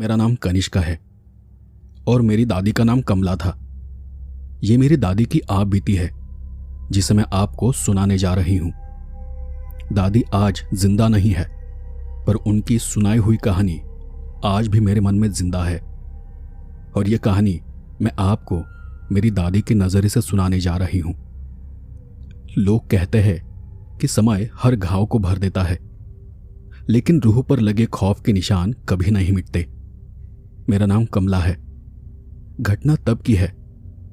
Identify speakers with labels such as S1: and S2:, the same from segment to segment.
S1: मेरा नाम कनिष्का है और मेरी दादी का नाम कमला था। ये मेरी दादी की आप बीती है जिसे मैं आपको सुनाने जा रही हूं। दादी आज जिंदा नहीं है, पर उनकी सुनाई हुई कहानी आज भी मेरे मन में जिंदा है। और यह कहानी मैं आपको मेरी दादी के नजरिए से सुनाने जा रही हूं। लोग कहते हैं कि समय हर घाव को भर देता है, लेकिन रूह पर लगे खौफ के निशान कभी नहीं मिटते। मेरा नाम कमला है। घटना तब की है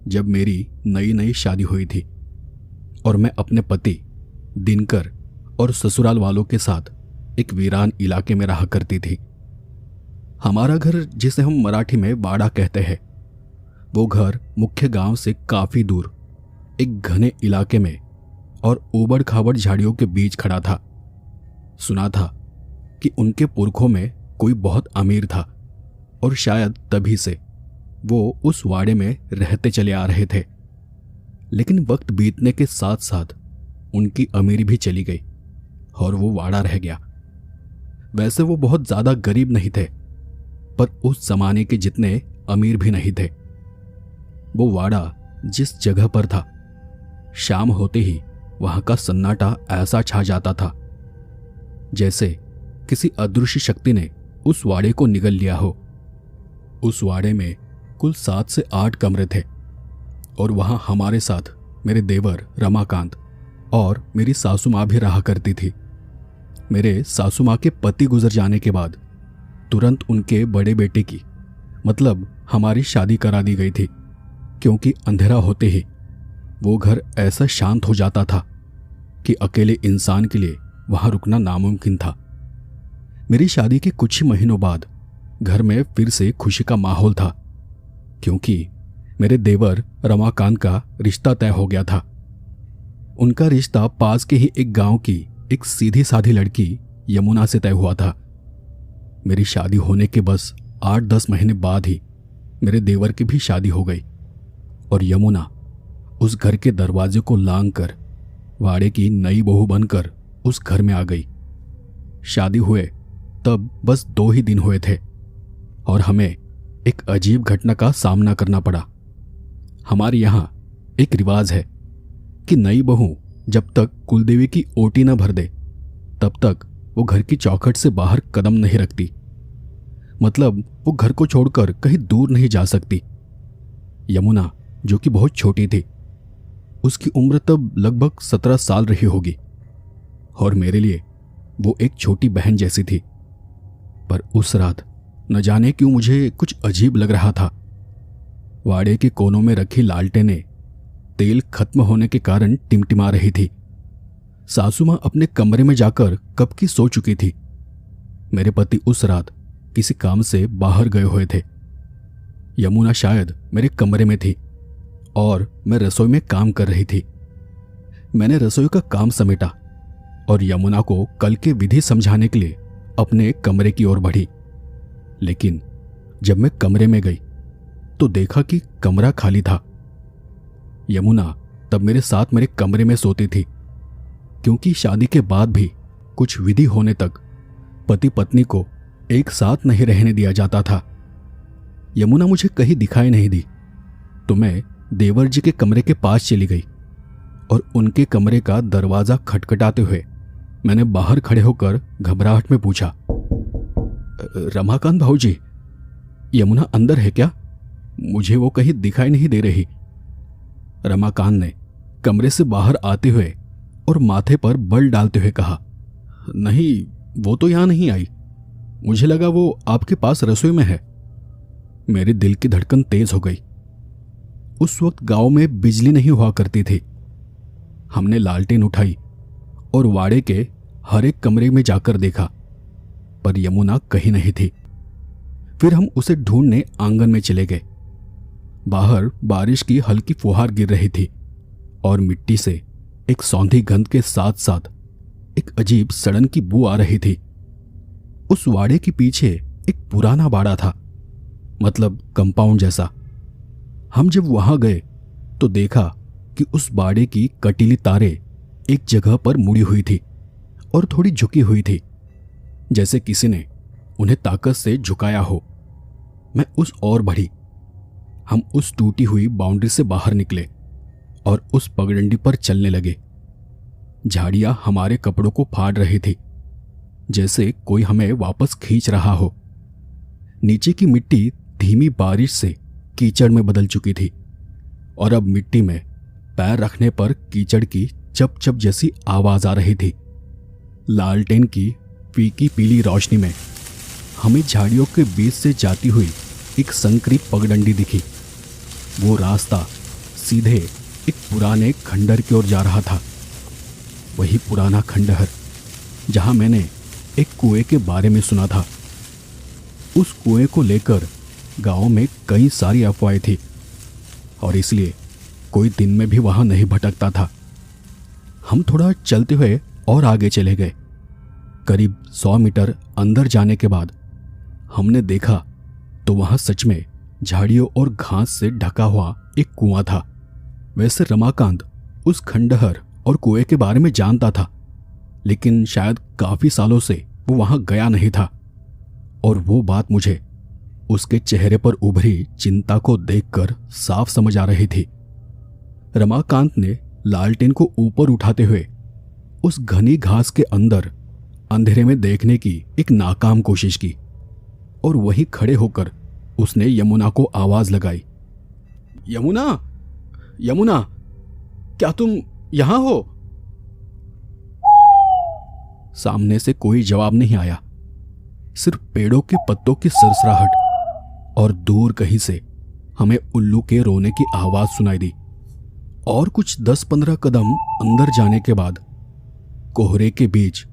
S1: जब मेरी नई नई शादी हुई थी और मैं अपने पति दिनकर और ससुराल वालों के साथ एक वीरान इलाके में रहा करती थी। हमारा घर, जिसे हम मराठी में वाड़ा कहते हैं, वो घर मुख्य गांव से काफी दूर एक घने इलाके में और ऊबड़ खाबड़ झाड़ियों के बीच खड़ा था। सुना था कि उनके पुरखों में कोई बहुत अमीर था और शायद तभी से वो उस वाड़े में रहते चले आ रहे थे। लेकिन वक्त बीतने के साथ साथ उनकी अमीरी भी चली गई और वो वाड़ा रह गया। वैसे वो बहुत ज्यादा गरीब नहीं थे, पर उस जमाने के जितने अमीर भी नहीं थे। वो वाड़ा जिस जगह पर था, शाम होते ही वहां का सन्नाटा ऐसा छा जाता था जैसे किसी अदृश्य शक्ति ने उस वाड़े को निगल लिया हो। उस वाड़े में कुल 7 से 8 कमरे थे और वहां हमारे साथ मेरे देवर रमाकांत और मेरी सासू माँ भी रहा करती थी। मेरे सासू माँ के पति गुजर जाने के बाद तुरंत उनके बड़े बेटे की, मतलब हमारी शादी करा दी गई थी, क्योंकि अंधेरा होते ही वो घर ऐसा शांत हो जाता था कि अकेले इंसान के लिए वहां रुकना नामुमकिन था। मेरी शादी के कुछ ही महीनों बाद घर में फिर से खुशी का माहौल था, क्योंकि मेरे देवर रमाकांत का रिश्ता तय हो गया था। उनका रिश्ता पास के ही एक गांव की एक सीधी साधी लड़की यमुना से तय हुआ था। मेरी शादी होने के बस 8-10 महीने बाद ही मेरे देवर की भी शादी हो गई और यमुना उस घर के दरवाजे को लांघ कर वाड़े की नई बहू बनकर उस घर में आ गई। शादी हुए तब बस 2 ही दिन हुए थे और हमें एक अजीब घटना का सामना करना पड़ा। हमारे यहां एक रिवाज है कि नई बहू जब तक कुलदेवी की ओटी न भर दे तब तक वो घर की चौखट से बाहर कदम नहीं रखती। मतलब वो घर को छोड़कर कहीं दूर नहीं जा सकती। यमुना, जो कि बहुत छोटी थी, उसकी उम्र तब लगभग 17 साल रही होगी और मेरे लिए वो एक छोटी बहन जैसी थी। पर उस रात न जाने क्यों मुझे कुछ अजीब लग रहा था। वाड़े के कोनों में रखी लालटेनें तेल खत्म होने के कारण टिमटिमा रही थी। सासू मां अपने कमरे में जाकर कब की सो चुकी थी। मेरे पति उस रात किसी काम से बाहर गए हुए थे। यमुना शायद मेरे कमरे में थी और मैं रसोई में काम कर रही थी। मैंने रसोई का काम समेटा और यमुना को कल के विधि समझाने के लिए अपने कमरे की ओर बढ़ी। लेकिन जब मैं कमरे में गई तो देखा कि कमरा खाली था। यमुना तब मेरे साथ मेरे कमरे में सोती थी, क्योंकि शादी के बाद भी कुछ विधि होने तक पति पत्नी को एक साथ नहीं रहने दिया जाता था। यमुना मुझे कहीं दिखाई नहीं दी तो मैं देवर जी के कमरे के पास चली गई और उनके कमरे का दरवाजा खटखटाते हुए मैंने बाहर खड़े होकर घबराहट में पूछा, रमाकांत भाऊजी, यमुना अंदर है क्या? मुझे वो कहीं दिखाई नहीं दे रही। रमाकांत ने कमरे से बाहर आते हुए और माथे पर बल डालते हुए कहा, नहीं, वो तो यहां नहीं आई। मुझे लगा वो आपके पास रसोई में है। मेरे दिल की धड़कन तेज हो गई। उस वक्त गांव में बिजली नहीं हुआ करती थी। हमने लालटेन उठाई और वाड़े के हर एक कमरे में जाकर देखा, पर यमुना कहीं नहीं थी। फिर हम उसे ढूंढने आंगन में चले गए। बाहर बारिश की हल्की फुहार गिर रही थी और मिट्टी से एक सौंधी गंध के साथ साथ एक अजीब सड़न की बू आ रही थी। उस वाड़े के पीछे एक पुराना बाड़ा था, मतलब कंपाउंड जैसा। हम जब वहां गए तो देखा कि उस बाड़े की कटीली तारें एक जगह पर मुड़ी हुई थी और थोड़ी झुकी हुई थी, जैसे किसी ने उन्हें ताकत से झुकाया हो। मैं उस ओर बढ़ी। हम उस टूटी हुई बाउंड्री से बाहर निकले और उस पगडंडी पर चलने लगे। झाड़ियां हमारे कपड़ों को फाड़ रही थी, जैसे कोई हमें वापस खींच रहा हो। नीचे की मिट्टी धीमी बारिश से कीचड़ में बदल चुकी थी और अब मिट्टी में पैर रखने पर कीचड़ की चप चप जैसी आवाज आ रही थी। लालटेन की फीकी पीली रोशनी में हमें झाड़ियों के बीच से जाती हुई एक संकरी पगडंडी दिखी। वो रास्ता सीधे एक पुराने खंडहर की ओर जा रहा था। वही पुराना खंडहर जहां मैंने एक कुएं के बारे में सुना था। उस कुएं को लेकर गांव में कई सारी अफवाहें थी और इसलिए कोई दिन में भी वहां नहीं भटकता था। हम थोड़ा चलते हुए और आगे चले गए। करीब 100 मीटर अंदर जाने के बाद हमने देखा तो वहां सच में झाड़ियों और घास से ढका हुआ एक कुआं था। वैसे रमाकांत उस खंडहर और कुएं के बारे में जानता था, लेकिन शायद काफी सालों से वो वहां गया नहीं था और वो बात मुझे उसके चेहरे पर उभरी चिंता को देखकर साफ समझ आ रही थी। रमाकांत ने लालटेन को ऊपर उठाते हुए उस घनी घास के अंदर अंधेरे में देखने की एक नाकाम कोशिश की और वहीं खड़े होकर उसने यमुना को आवाज लगाई, यमुना, यमुना, क्या तुम यहां हो? सामने से कोई जवाब नहीं आया, सिर्फ पेड़ों के पत्तों की सरसराहट और दूर कहीं से हमें उल्लू के रोने की आवाज सुनाई दी। और कुछ 10-15 कदम अंदर जाने के बाद कोहरे के बीच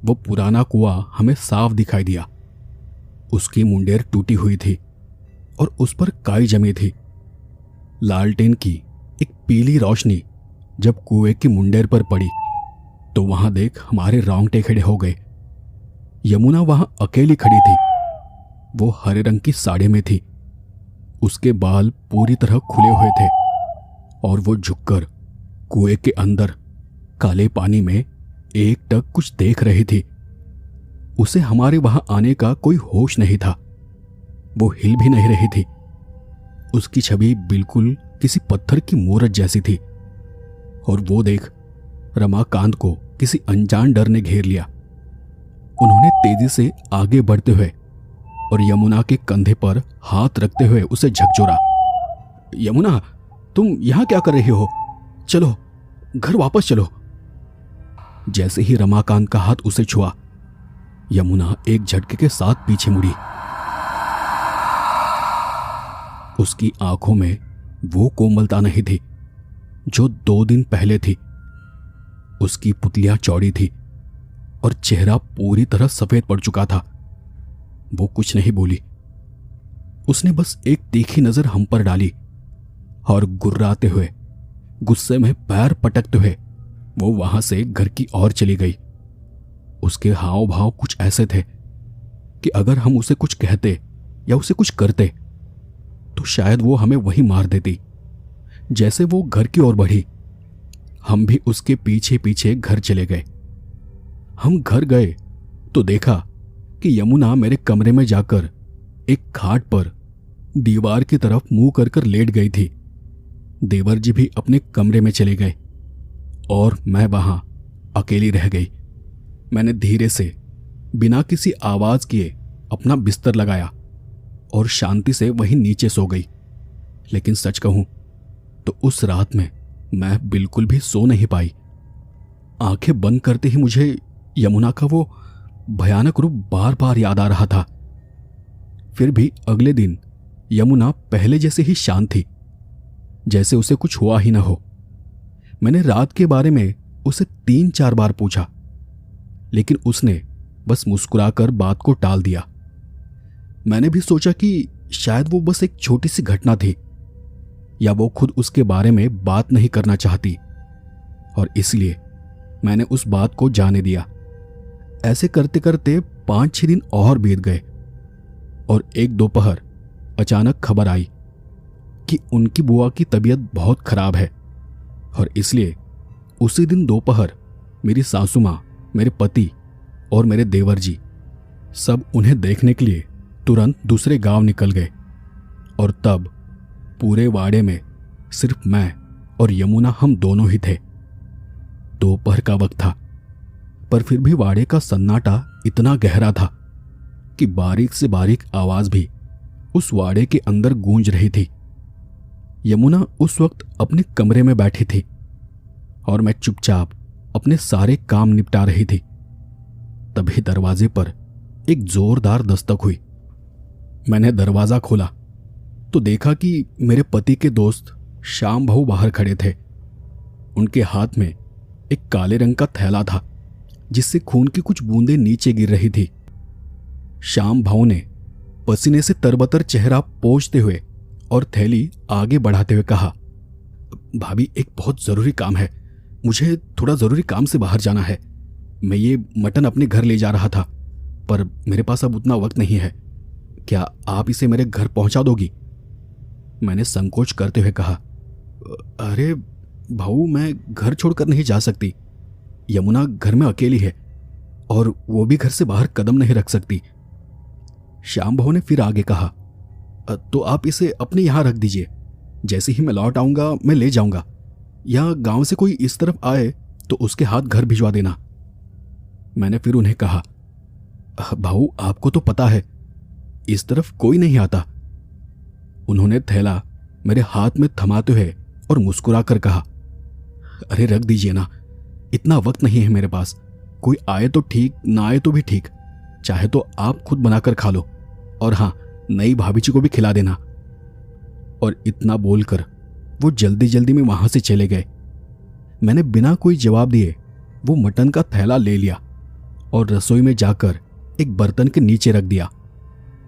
S1: वो पुराना कुआं हमें साफ दिखाई दिया। उसकी मुंडेर टूटी हुई थी और उस पर काई जमी थी। लालटेन की एक पीली रोशनी जब कुएं की मुंडेर पर पड़ी तो वहां देख हमारे रोंगटे खड़े हो गए। यमुना वहां अकेली खड़ी थी। वो हरे रंग की साड़ी में थी। उसके बाल पूरी तरह खुले हुए थे और वो झुककर कुएं के अंदर काले पानी में एकटक कुछ देख रही थी। उसे हमारे वहां आने का कोई होश नहीं था। वो हिल भी नहीं रही थी। उसकी छवि बिल्कुल किसी पत्थर की मूरत जैसी थी। और वो देख रमाकांत को किसी अनजान डर ने घेर लिया। उन्होंने तेजी से आगे बढ़ते हुए और यमुना के कंधे पर हाथ रखते हुए उसे झकझोरा, यमुना, तुम यहां क्या कर रही हो? चलो, घर वापस चलो। जैसे ही रमाकांत का हाथ उसे छुआ, यमुना एक झटके के साथ पीछे मुड़ी। उसकी आंखों में वो कोमलता नहीं थी जो 2 दिन पहले थी। उसकी पुतलियां चौड़ी थी और चेहरा पूरी तरह सफेद पड़ चुका था। वो कुछ नहीं बोली। उसने बस एक तीखी नजर हम पर डाली और गुर्राते हुए, गुस्से में पैर पटकते हुए वो वहां से घर की ओर चली गई। उसके हाव भाव कुछ ऐसे थे कि अगर हम उसे कुछ कहते या उसे कुछ करते तो शायद वो हमें वही मार देती। जैसे वो घर की ओर बढ़ी, हम भी उसके पीछे पीछे घर चले गए। हम घर गए तो देखा कि यमुना मेरे कमरे में जाकर एक खाट पर दीवार की तरफ मुंह कर कर लेट गई थी। देवर जी भी अपने कमरे में चले गए और मैं वहां अकेली रह गई। मैंने धीरे से बिना किसी आवाज किए अपना बिस्तर लगाया और शांति से वहीं नीचे सो गई। लेकिन सच कहूं तो उस रात में मैं बिल्कुल भी सो नहीं पाई। आंखें बंद करते ही मुझे यमुना का वो भयानक रूप बार बार याद आ रहा था। फिर भी अगले दिन यमुना पहले जैसे ही शांत थी, जैसे उसे कुछ हुआ ही ना हो। मैंने रात के बारे में उसे 3-4 बार पूछा, लेकिन उसने बस मुस्कुराकर बात को टाल दिया। मैंने भी सोचा कि शायद वो बस एक छोटी सी घटना थी या वो खुद उसके बारे में बात नहीं करना चाहती, और इसलिए मैंने उस बात को जाने दिया। ऐसे करते करते 5-6 दिन और बीत गए और एक दोपहर अचानक खबर आई कि उनकी बुआ की तबीयत बहुत खराब है, और इसलिए उसी दिन दोपहर मेरी सासू माँ, मेरे पति और मेरे देवर जी सब उन्हें देखने के लिए तुरंत दूसरे गांव निकल गए। और तब पूरे वाड़े में सिर्फ मैं और यमुना हम दोनों ही थे। दोपहर का वक्त था, पर फिर भी वाड़े का सन्नाटा इतना गहरा था कि बारीक से बारीक आवाज भी उस वाड़े के अंदर गूंज रही थी। यमुना उस वक्त अपने कमरे में बैठी थी और मैं चुपचाप अपने सारे काम निपटा रही थी। तभी दरवाजे पर एक जोरदार दस्तक हुई। मैंने दरवाजा खोला तो देखा कि मेरे पति के दोस्त श्याम भाऊ बाहर खड़े थे। उनके हाथ में एक काले रंग का थैला था जिससे खून की कुछ बूंदें नीचे गिर रही थी। श्याम भाऊ ने पसीने से तरबतर चेहरा पोंछते हुए और थैली आगे बढ़ाते हुए कहा, भाभी एक बहुत जरूरी काम है, मुझे थोड़ा जरूरी काम से बाहर जाना है। मैं ये मटन अपने घर ले जा रहा था, पर मेरे पास अब उतना वक्त नहीं है। क्या आप इसे मेरे घर पहुंचा दोगी? मैंने संकोच करते हुए कहा, अरे भाऊ, मैं घर छोड़कर नहीं जा सकती। यमुना घर में अकेली है और वो भी घर से बाहर कदम नहीं रख सकती। श्याम भाऊ ने फिर आगे कहा, तो आप इसे अपने यहां रख दीजिए, जैसे ही मैं लौट आऊंगा मैं ले जाऊंगा, या गांव से कोई इस तरफ आए तो उसके हाथ घर भिजवा देना। मैंने फिर उन्हें कहा, भाऊ आपको तो पता है इस तरफ कोई नहीं आता। उन्होंने थैला मेरे हाथ में थमाते हुए और मुस्कुरा कर कहा, अरे रख दीजिए ना, इतना वक्त नहीं है मेरे पास। कोई आए तो ठीक, ना आए तो भी ठीक, चाहे तो आप खुद बनाकर खा लो, और हाँ, नई भाभी जी को भी खिला देना। और इतना बोलकर वो जल्दी जल्दी में वहां से चले गए। मैंने बिना कोई जवाब दिए वो मटन का थैला ले लिया और रसोई में जाकर एक बर्तन के नीचे रख दिया।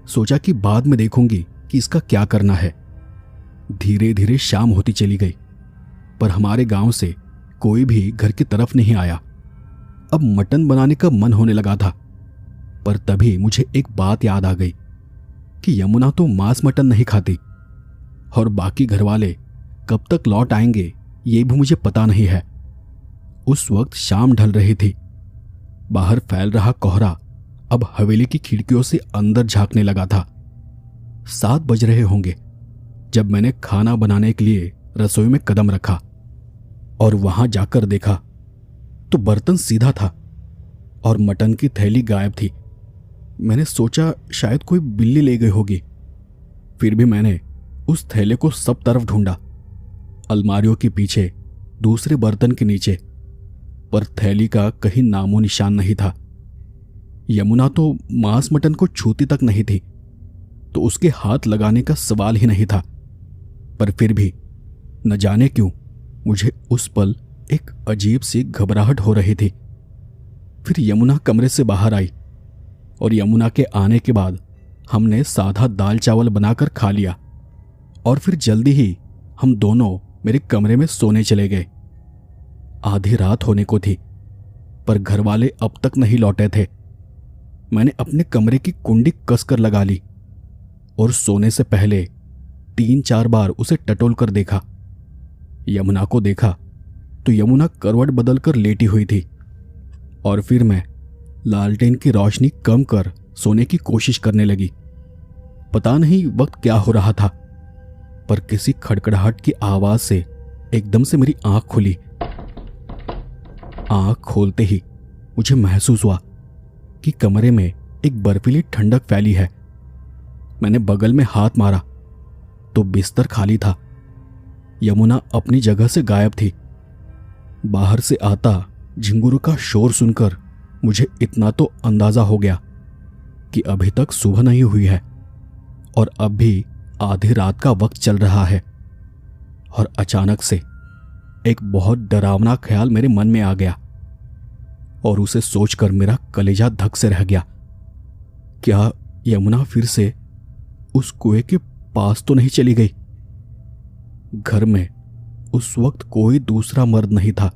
S1: सोचा कि बाद में देखूंगी कि इसका क्या करना है। धीरे धीरे शाम होती चली गई, पर हमारे गांव से कोई भी घर की तरफ नहीं आया। अब मटन बनाने का मन होने लगा था, पर तभी मुझे एक बात याद आ गई कि यमुना तो मांस मटन नहीं खाती और बाकी घरवाले कब तक लौट आएंगे ये भी मुझे पता नहीं है। उस वक्त शाम ढल रही थी। बाहर फैल रहा कोहरा अब हवेली की खिड़कियों से अंदर झांकने लगा था। 7 बज रहे होंगे जब मैंने खाना बनाने के लिए रसोई में कदम रखा और वहां जाकर देखा तो बर्तन सीधा था और मटन की थैली गायब थी। मैंने सोचा शायद कोई बिल्ली ले गई होगी। फिर भी मैंने उस थैले को सब तरफ ढूंढा, अलमारियों के पीछे, दूसरे बर्तन के नीचे, पर थैली का कहीं नामो निशान नहीं था। यमुना तो मांस मटन को छूती तक नहीं थी, तो उसके हाथ लगाने का सवाल ही नहीं था। पर फिर भी न जाने क्यों मुझे उस पल एक अजीब सी घबराहट हो रही थी। फिर यमुना कमरे से बाहर आई और यमुना के आने के बाद हमने सादा दाल चावल बनाकर खा लिया और फिर जल्दी ही हम दोनों मेरे कमरे में सोने चले गए। आधी रात होने को थी, पर घरवाले अब तक नहीं लौटे थे। मैंने अपने कमरे की कुंडी कसकर लगा ली और सोने से पहले 3-4 बार उसे टटोल कर देखा। यमुना को देखा तो यमुना करवट बदलकर लेटी हुई थी और फिर मैं लालटेन की रोशनी कम कर सोने की कोशिश करने लगी। पता नहीं वक्त क्या हो रहा था, पर किसी खड़खड़ाहट की आवाज से एकदम से मेरी आंख खुली। आंख खोलते ही मुझे महसूस हुआ कि कमरे में एक बर्फीली ठंडक फैली है। मैंने बगल में हाथ मारा तो बिस्तर खाली था। यमुना अपनी जगह से गायब थी। बाहर से आता झिंगुर का शोर सुनकर मुझे इतना तो अंदाजा हो गया कि अभी तक सुबह नहीं हुई है और अब भी आधी रात का वक्त चल रहा है। और अचानक से एक बहुत डरावना ख्याल मेरे मन में आ गया और उसे सोचकर मेरा कलेजा धक से रह गया। क्या यमुना फिर से उस कुएं के पास तो नहीं चली गई? घर में उस वक्त कोई दूसरा मर्द नहीं था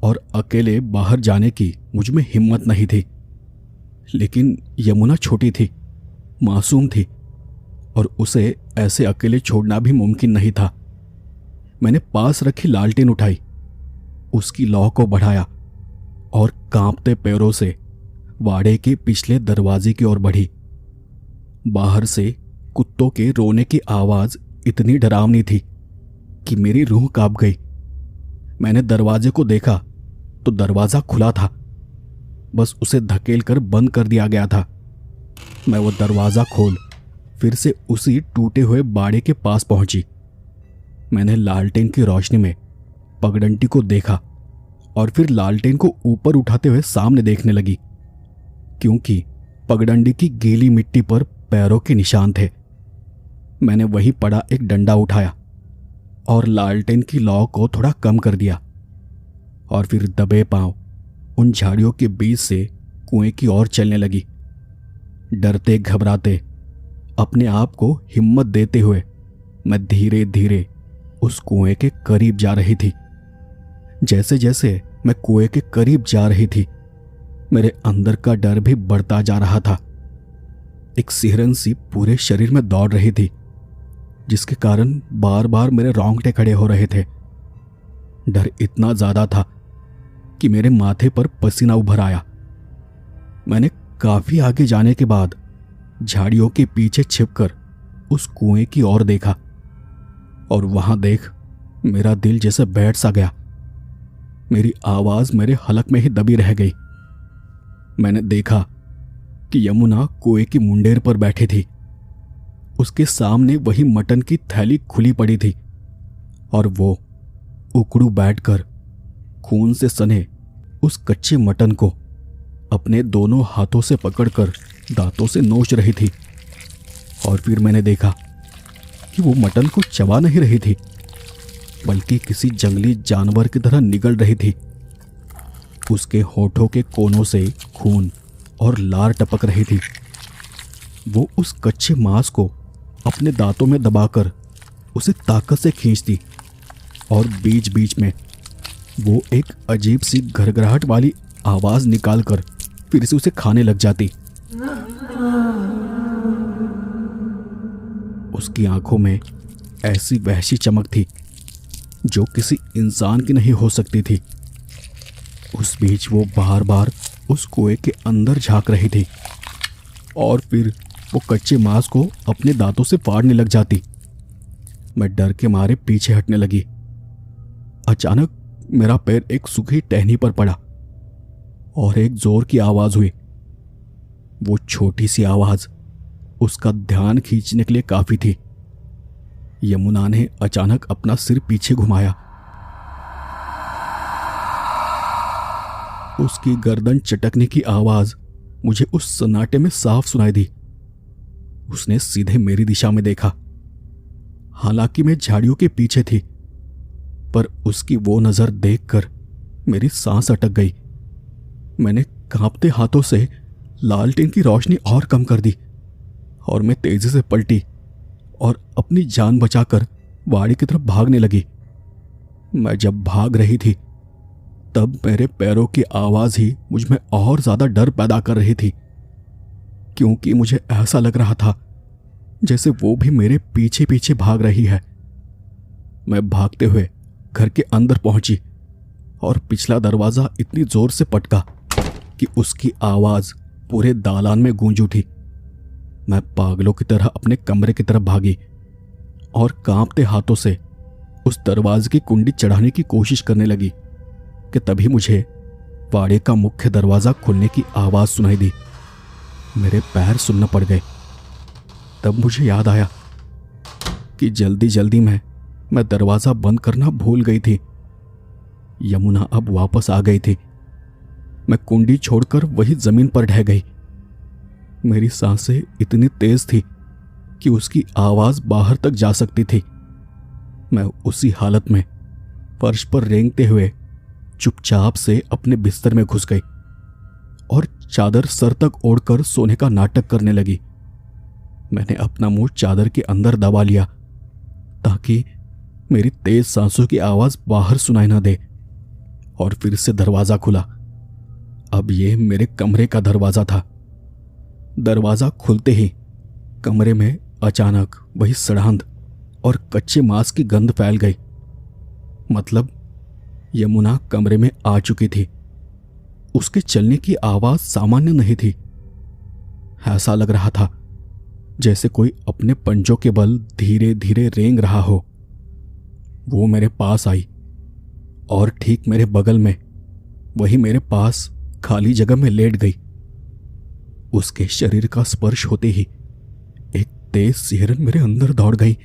S1: और अकेले बाहर जाने की मुझ में हिम्मत नहीं थी। लेकिन यमुना छोटी थी, मासूम थी और उसे ऐसे अकेले छोड़ना भी मुमकिन नहीं था। मैंने पास रखी लालटेन उठाई, उसकी लौ को बढ़ाया और कांपते पैरों से वाड़े के पिछले दरवाजे की ओर बढ़ी। बाहर से कुत्तों के रोने की आवाज इतनी डरावनी थी कि मेरी रूह कांप गई। मैंने दरवाजे को देखा तो दरवाजा खुला था, बस उसे धकेल कर बंद कर दिया गया था। मैं वो दरवाजा खोल फिर से उसी टूटे हुए बाड़े के पास पहुंची। मैंने लालटेन की रोशनी में पगडंडी को देखा और फिर लालटेन को ऊपर उठाते हुए सामने देखने लगी, क्योंकि पगडंडी की गीली मिट्टी पर पैरों के निशान थे। मैंने वहीं पड़ा एक डंडा उठाया और लालटेन की लौ को थोड़ा कम कर दिया और फिर दबे पांव उन झाड़ियों के बीच से कुएं की ओर चलने लगी। डरते घबराते अपने आप को हिम्मत देते हुए मैं धीरे धीरे उस कुएं के करीब जा रही थी। जैसे जैसे मैं कुएं के करीब जा रही थी, मेरे अंदर का डर भी बढ़ता जा रहा था। एक सिहरन सी पूरे शरीर में दौड़ रही थी, जिसके कारण बार बार मेरे रोंगटे खड़े हो रहे थे। डर इतना ज्यादा था कि मेरे माथे पर पसीना उभर आया। मैंने काफी आगे जाने के बाद झाड़ियों के पीछे छिपकर उस कुएं की ओर देखा और वहां देख मेरा दिल जैसे बैठ सा गया। मेरी आवाज मेरे हलक में ही दबी रह गई। मैंने देखा कि यमुना कुएं की मुंडेर पर बैठी थी। उसके सामने वही मटन की थैली खुली पड़ी थी और वो उकड़ू बैठकर खून से सने उस कच्चे मटन को अपने दोनों हाथों से पकड़कर दांतों से नोच रही थी। और फिर मैंने देखा कि वो मटन को चबा नहीं रही थी, बल्कि किसी जंगली जानवर की तरह निगल रही थी। उसके होठों के कोनों से खून और लार टपक रही थी। वो उस कच्चे मांस को अपने दांतों में दबाकर उसे ताकत से खींचती और बीच बीच में वो एक अजीब सी घरघराहट वाली आवाज निकालकर फिर से उसे खाने लग जाती। उसकी आंखों में ऐसी वहशी चमक थी जो किसी इंसान की नहीं हो सकती थी। उस बीच वो बार बार उस कुएं के अंदर झांक रही थी और फिर वो कच्चे मांस को अपने दांतों से फाड़ने लग जाती। मैं डर के मारे पीछे हटने लगी। अचानक मेरा पैर एक सूखी टहनी पर पड़ा और एक जोर की आवाज हुई। वो छोटी सी आवाज उसका ध्यान खींचने के लिए काफी थी। यमुना ने अचानक अपना सिर पीछे घुमाया। उसकी गर्दन चटकने की आवाज मुझे उस सन्नाटे में साफ सुनाई दी। उसने सीधे मेरी दिशा में देखा। हालांकि मैं झाड़ियों के पीछे थी, पर उसकी वो नजर देखकर मेरी सांस अटक गई। मैंने कांपते हाथों से लालटेन की रोशनी और कम कर दी और मैं तेजी से पलटी और अपनी जान बचाकर बाड़ी की तरफ भागने लगी। मैं जब भाग रही थी तब मेरे पैरों की आवाज ही मुझ में और ज्यादा डर पैदा कर रही थी, क्योंकि मुझे ऐसा लग रहा था जैसे वो भी मेरे पीछे पीछे भाग रही है। मैं भागते हुए घर के अंदर पहुंची और पिछला दरवाजा इतनी जोर से पटका कि उसकी आवाज पूरे दालान में गूंज उठी। मैं पागलों की तरह अपने कमरे की तरफ भागी और कांपते हाथों से उस दरवाजे की कुंडी चढ़ाने की कोशिश करने लगी कि तभी मुझे बाड़े का मुख्य दरवाजा खुलने की आवाज सुनाई दी। मेरे पैर सुन्न पड़ गए। तब मुझे याद आया कि जल्दी जल्दी मैं दरवाजा बंद करना भूल गई थी। यमुना अब वापस आ गई थी। मैं कुंडी छोड़कर वही जमीन पर ढह गई। मेरी सांसें इतनी तेज थी कि उसकी आवाज बाहर तक जा सकती थी। मैं उसी हालत में फर्श पर रेंगते हुए चुपचाप से अपने बिस्तर में घुस गई और चादर सर तक ओढ़कर सोने का नाटक करने लगी। मैंने अपना मुंह चादर के अंदर दबा लिया ताकि मेरी तेज सांसों की आवाज बाहर सुनाई ना दे। और फिर से दरवाजा खुला। अब यह मेरे कमरे का दरवाजा था। दरवाजा खुलते ही कमरे में अचानक वही सड़ांध और कच्चे मांस की गंध फैल गई। मतलब यमुना कमरे में आ चुकी थी। उसके चलने की आवाज सामान्य नहीं थी। ऐसा लग रहा था जैसे कोई अपने पंजों के बल धीरे धीरे रेंग रहा हो। वो मेरे पास आई और ठीक मेरे बगल में, वही मेरे पास खाली जगह में लेट गई। उसके शरीर का स्पर्श होते ही एक तेज सिहरन मेरे अंदर दौड़ गई।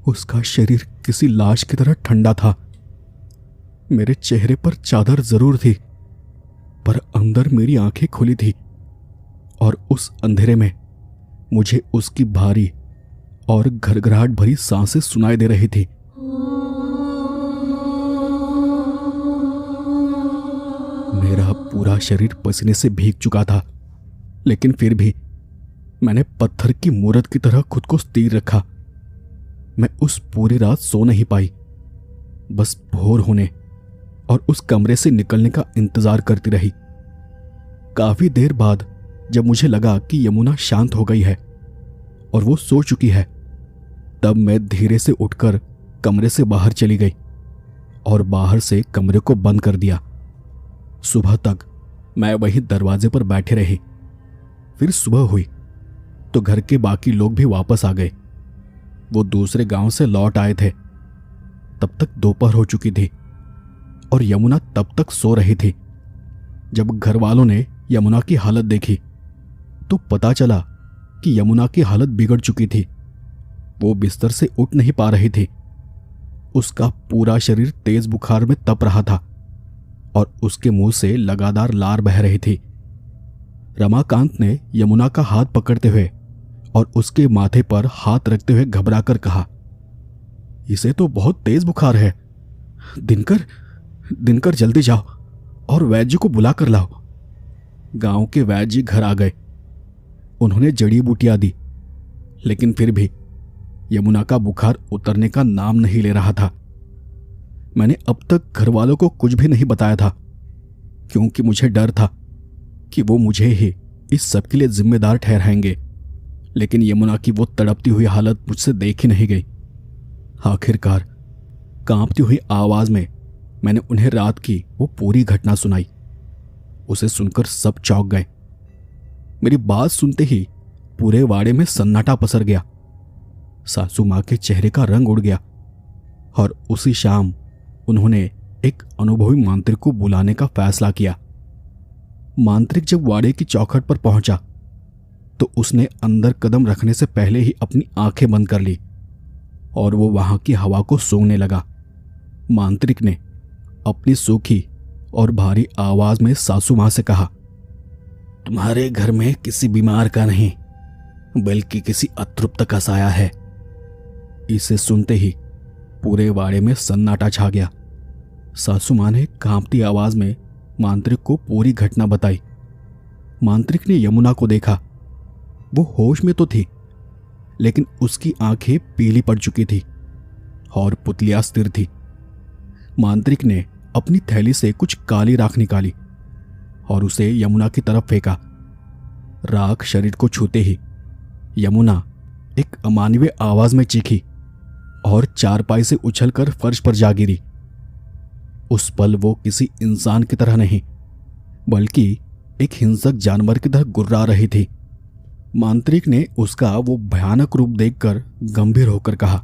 S1: उसका शरीर किसी लाश की तरह ठंडा था। मेरे चेहरे पर चादर जरूर थी, पर अंदर मेरी आंखें खुली थी और उस अंधेरे में मुझे उसकी भारी और घरघराहट भरी सांसें सुनाई दे रही थी। मेरा पूरा शरीर पसीने से भीग चुका था, लेकिन फिर भी मैंने पत्थर की मूरत की तरह खुद को स्थिर रखा। मैं उस पूरी रात सो नहीं पाई, बस भोर होने और उस कमरे से निकलने का इंतजार करती रही। काफी देर बाद जब मुझे लगा कि यमुना शांत हो गई है और वो सो चुकी है, तब मैं धीरे से उठकर कमरे से बाहर चली गई और बाहर से कमरे को बंद कर दिया। सुबह तक मैं वहीं दरवाजे पर बैठे रही। फिर सुबह हुई तो घर के बाकी लोग भी वापस आ गए। वो दूसरे गांव से लौट आए थे। तब तक दोपहर हो चुकी थी और यमुना तब तक सो रही थी। जब घर वालों ने यमुना की हालत देखी तो पता चला कि यमुना की हालत बिगड़ चुकी थी। वो बिस्तर से उठ नहीं पा रही थी। उसका पूरा शरीर तेज बुखार में तप रहा था और उसके मुंह से लगातार लार बह रही थी। रमाकांत ने यमुना का हाथ पकड़ते हुए और उसके माथे पर हाथ रखते हुए घबराकर कहा, इसे तो बहुत तेज बुखार है। दिनकर जल्दी जाओ और वैद्य को बुला कर लाओ। गांव के वैद्य घर आ गए। उन्होंने जड़ी बूटियां दी, लेकिन फिर भी यमुना का बुखार उतरने का नाम नहीं ले रहा था। मैंने अब तक घर वालों को कुछ भी नहीं बताया था, क्योंकि मुझे डर था कि वो मुझे ही इस सब के लिए जिम्मेदार ठहराएंगे। लेकिन यमुना की वो तड़पती हुई हालत मुझसे देखी नहीं गई। आखिरकार कांपती हुई आवाज में मैंने उन्हें रात की वो पूरी घटना सुनाई। उसे सुनकर सब चौंक गए। मेरी बात सुनते ही पूरे वाड़े में सन्नाटा पसर गया। सासू मां के चेहरे का रंग उड़ गया और उसी शाम उन्होंने एक अनुभवी मांत्रिक को बुलाने का फैसला किया। मांत्रिक जब वाड़े की चौखट पर पहुंचा तो उसने अंदर कदम रखने से पहले ही अपनी आंखें बंद कर ली और वो वहां की हवा को सूंघने लगा। मांत्रिक ने अपनी सूखी और भारी आवाज में सासू मां से कहा, तुम्हारे घर में किसी बीमार का नहीं, बल्कि किसी अतृप्त का साया है। इसे सुनते ही पूरे वाड़े में सन्नाटा छा गया। सासू मां ने कांपती आवाज में मांत्रिक को पूरी घटना बताई। मांत्रिक ने यमुना को देखा। वो होश में तो थी, लेकिन उसकी आंखें पीली पड़ चुकी थी और पुतलियां स्थिर थी। मांत्रिक ने अपनी थैली से कुछ काली राख निकाली और उसे यमुना की तरफ फेंका। राख शरीर को छूते ही यमुना एक अमानवीय आवाज में चीखी और चारपाई से उछलकर फर्श पर जा गिरी। उस पल वो किसी इंसान की तरह नहीं, बल्कि एक हिंसक जानवर की तरह गुर्रा रही थी। मांत्रिक ने उसका वो भयानक रूप देखकर गंभीर होकर कहा,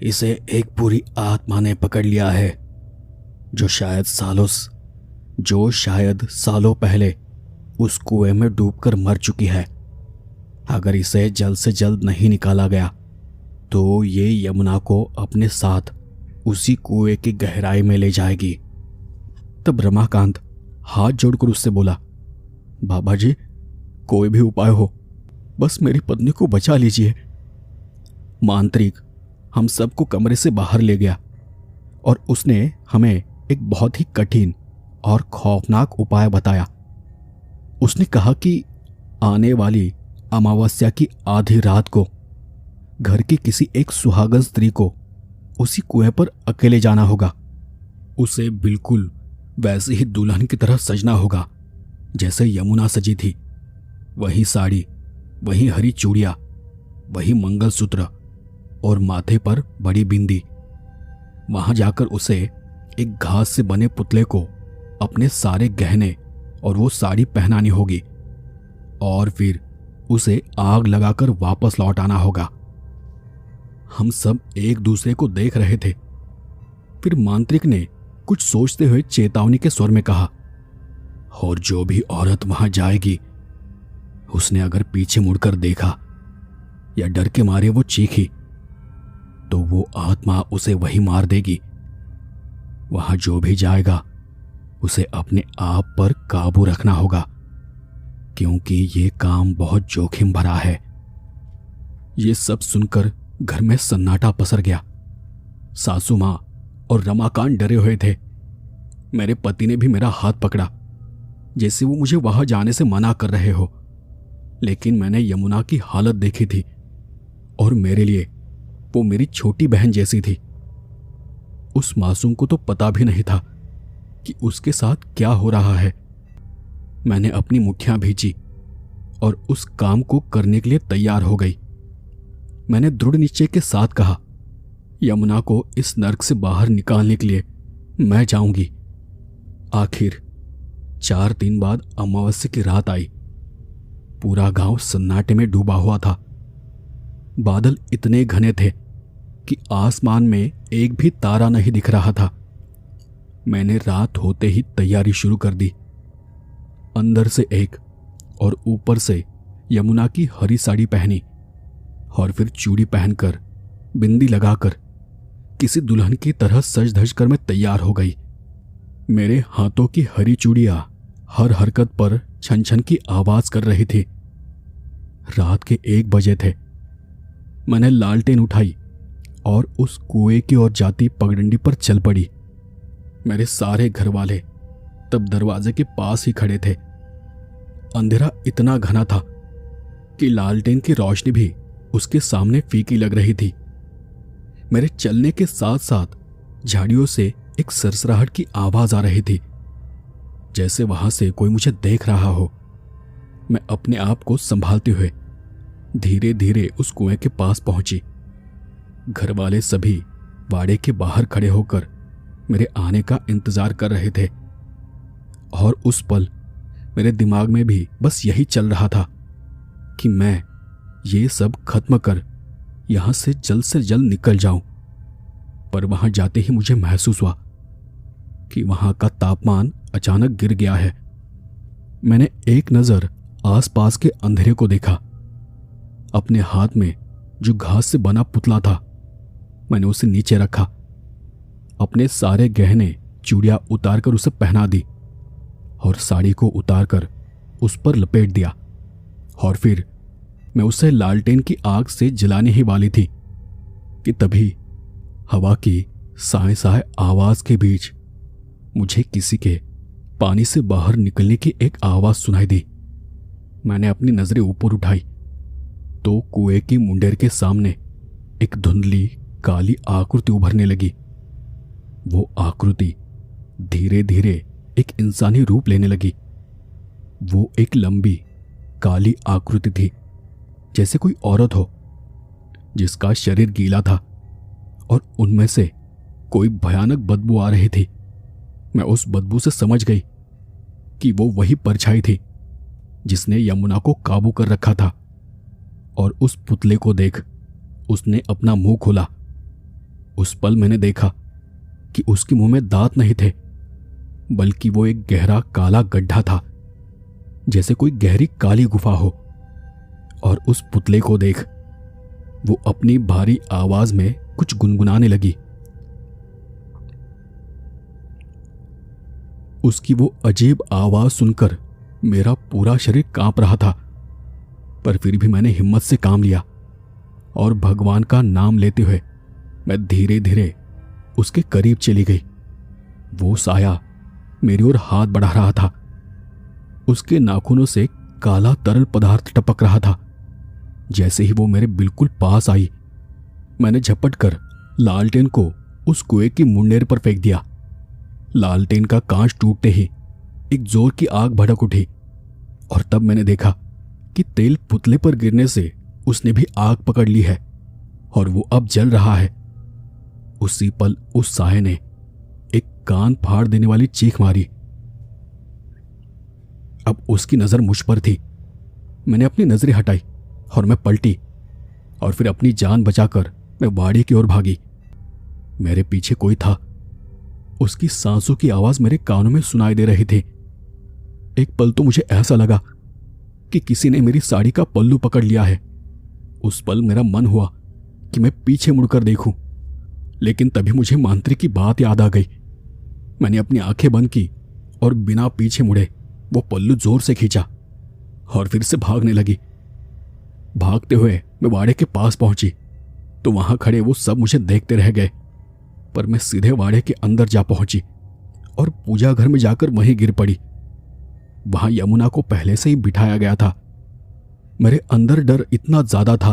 S1: इसे एक बुरी आत्मा ने पकड़ लिया है, जो शायद सालों पहले उस कुएं में डूबकर मर चुकी है। अगर इसे जल्द से जल्द नहीं निकाला गया तो ये यमुना को अपने साथ उसी कुएं की गहराई में ले जाएगी। तब रमाकांत हाथ जोड़कर उससे बोला, बाबा जी, कोई भी उपाय हो, बस मेरी पत्नी को बचा लीजिए। मांत्रिक हम सबको कमरे से बाहर ले गया और उसने हमें एक बहुत ही कठिन और खौफनाक उपाय बताया। उसने कहा कि आने वाली अमावस्या की आधी रात को घर की किसी एक सुहागन स्त्री को उसी कुएं पर अकेले जाना होगा। उसे बिल्कुल वैसे ही दुल्हन की तरह सजना होगा जैसे यमुना सजी थी। वही साड़ी, वही हरी चूड़ियां, वही मंगलसूत्र और माथे पर बड़ी बिंदी। वहां जाकर उसे एक घास से बने पुतले को अपने सारे गहने और वो साड़ी पहनानी होगी और फिर उसे आग लगाकर वापस लौट आना होगा। हम सब एक दूसरे को देख रहे थे। फिर मांत्रिक ने कुछ सोचते हुए चेतावनी के स्वर में कहा, और जो भी औरत वहां जाएगी, उसने अगर पीछे मुड़कर देखा या डर के मारे वो चीखी, तो वो आत्मा उसे वही मार देगी। वहां जो भी जाएगा उसे अपने आप पर काबू रखना होगा, क्योंकि ये काम बहुत जोखिम भरा है। ये सब सुनकर घर में सन्नाटा पसर गया। सासू मां और रमाकांत डरे हुए थे। मेरे पति ने भी मेरा हाथ पकड़ा, जैसे वो मुझे वहां जाने से मना कर रहे हो। लेकिन मैंने यमुना की हालत देखी थी और मेरे लिए वो मेरी छोटी बहन जैसी थी। उस मासूम को तो पता भी नहीं था कि उसके साथ क्या हो रहा है। मैंने अपनी मुट्ठियां भींची और उस काम को करने के लिए तैयार हो गई। मैंने दृढ़ निश्चय के साथ कहा, यमुना को इस नर्क से बाहर निकालने के लिए मैं जाऊंगी। आखिर 4 दिन बाद अमावस्या की रात आई। पूरा गांव सन्नाटे में डूबा हुआ था। बादल इतने घने थे कि आसमान में एक भी तारा नहीं दिख रहा था। मैंने रात होते ही तैयारी शुरू कर दी। अंदर से एक और ऊपर से यमुना की हरी साड़ी पहनी और फिर चूड़ी पहनकर, बिंदी लगाकर किसी दुल्हन की तरह सज धज कर मैं तैयार हो गई। मेरे हाथों की हरी चूड़ियां हर हरकत पर छन छन की आवाज कर रही थी। रात के 1 बजे थे। मैंने लालटेन उठाई और उस कुएं की ओर जाती पगडंडी पर चल पड़ी। मेरे सारे घर वाले तब दरवाजे के पास ही खड़े थे। अंधेरा इतना घना था कि लालटेन की रोशनी भी उसके सामने फीकी लग रही थी। मेरे चलने के साथ साथ झाड़ियों से एक सरसराहट की आवाज आ रही थी, जैसे वहां से कोई मुझे देख रहा हो। मैं अपने आप को संभालते हुए धीरे धीरे उस कुएं के पास पहुंची। घर वाले सभी बाड़े के बाहर खड़े होकर मेरे आने का इंतजार कर रहे थे और उस पल मेरे दिमाग में भी बस यही चल रहा था कि मैं ये सब खत्म कर यहां से जल्द निकल जाऊं। पर वहां जाते ही मुझे महसूस हुआ कि वहां का तापमान अचानक गिर गया है। मैंने एक नजर आसपास के अंधेरे को देखा। अपने हाथ में जो घास से बना पुतला था, मैंने उसे नीचे रखा। अपने सारे गहने चूड़ियां उतारकर उसे पहना दी और साड़ी को उतारकर उस पर लपेट दिया। और फिर मैं उसे लालटेन की आग से जलाने ही वाली थी कि तभी हवा की साए साए आवाज के बीच मुझे किसी के पानी से बाहर निकलने की एक आवाज सुनाई दी। मैंने अपनी नजरें ऊपर उठाई तो कुएं की मुंडेर के सामने एक धुंधली काली आकृति उभरने लगी। वो आकृति धीरे धीरे एक इंसानी रूप लेने लगी। वो एक लंबी काली आकृति थी, जैसे कोई औरत हो जिसका शरीर गीला था और उनमें से कोई भयानक बदबू आ रही थी। मैं उस बदबू से समझ गई कि वो वही परछाई थी जिसने यमुना को काबू कर रखा था। और उस पुतले को देख उसने अपना मुंह खोला। उस पल मैंने देखा कि उसके मुंह में दांत नहीं थे, बल्कि वो एक गहरा काला गड्ढा था, जैसे कोई गहरी काली गुफा हो। और उस पुतले को देख वो अपनी भारी आवाज में कुछ गुनगुनाने लगी। उसकी वो अजीब आवाज सुनकर मेरा पूरा शरीर कांप रहा था, पर फिर भी मैंने हिम्मत से काम लिया और भगवान का नाम लेते हुए मैं धीरे धीरे उसके करीब चली गई। वो साया मेरी ओर हाथ बढ़ा रहा था। उसके नाखूनों से काला तरल पदार्थ टपक रहा था। जैसे ही वो मेरे बिल्कुल पास आई, मैंने झपट कर लालटेन को उस कुएं की मुंडेर पर फेंक दिया। लालटेन का कांच टूटते ही एक जोर की आग भड़क उठी और तब मैंने देखा कि तेल पुतले पर गिरने से उसने भी आग पकड़ ली है और वो अब जल रहा है। उसी पल उस साये ने एक कान फाड़ देने वाली चीख मारी। अब उसकी नजर मुझ पर थी। मैंने अपनी नजरें हटाई और मैं पलटी और फिर अपनी जान बचाकर मैं वाड़ी की ओर भागी। मेरे पीछे कोई था। उसकी सांसों की आवाज मेरे कानों में सुनाई दे रही थी। एक पल तो मुझे ऐसा लगा कि किसी ने मेरी साड़ी का पल्लू पकड़ लिया है। उस पल मेरा मन हुआ कि मैं पीछे मुड़कर देखूं, लेकिन तभी मुझे मांत्रिक की बात याद आ गई। मैंने अपनी आंखें बंद की और बिना पीछे मुड़े वो पल्लू जोर से खींचा और फिर से भागने लगी। भागते हुए मैं वाड़े के पास पहुंची तो वहां खड़े वो सब मुझे देखते रह गए, पर मैं सीधे वाड़े के अंदर जा पहुंची और पूजा घर में जाकर वहीं गिर पड़ी। वहां यमुना को पहले से ही बिठाया गया था। मेरे अंदर डर इतना ज्यादा था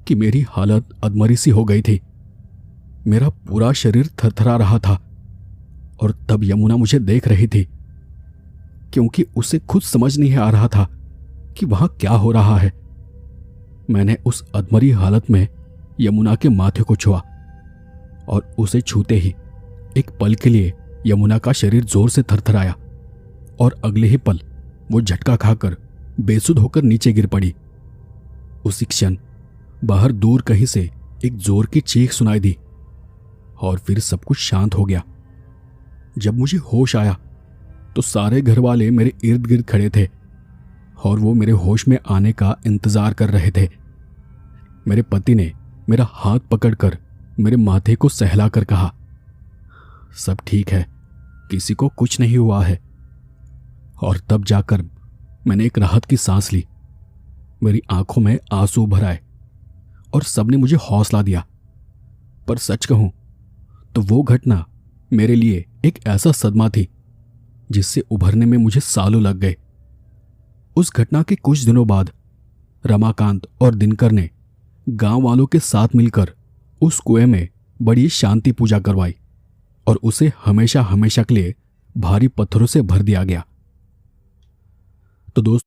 S1: कि मेरी हालत अधमरी सी हो गई थी। मेरा पूरा शरीर थरथरा रहा था और तब यमुना मुझे देख रही थी, क्योंकि उसे खुद समझ नहीं आ रहा था कि वहां क्या हो रहा है। मैंने उस अधमरी हालत में यमुना के माथे को छुआ और उसे छूते ही एक पल के लिए यमुना का शरीर जोर से थरथराया और अगले ही पल वो झटका खाकर बेसुध होकर नीचे गिर पड़ी। उसी क्षण बाहर दूर कहीं से एक जोर की चीख सुनाई दी और फिर सब कुछ शांत हो गया। जब मुझे होश आया तो सारे घर वाले मेरे इर्द गिर्द खड़े थे और वो मेरे होश में आने का इंतजार कर रहे थे। मेरे पति ने मेरा हाथ पकड़कर मेरे माथे को सहलाकर कहा, सब ठीक है, किसी को कुछ नहीं हुआ है। और तब जाकर मैंने एक राहत की सांस ली। मेरी आंखों में आंसू भर आए और सबने मुझे हौसला दिया। पर सच कहूं तो वो घटना मेरे लिए एक ऐसा सदमा थी जिससे उभरने में मुझे सालों लग गए। उस घटना के कुछ दिनों बाद रमाकांत और दिनकर ने गांव वालों के साथ मिलकर उस कुएं में बड़ी शांति पूजा करवाई और उसे हमेशा हमेशा के लिए भारी पत्थरों से भर दिया गया। तो दोस्तों,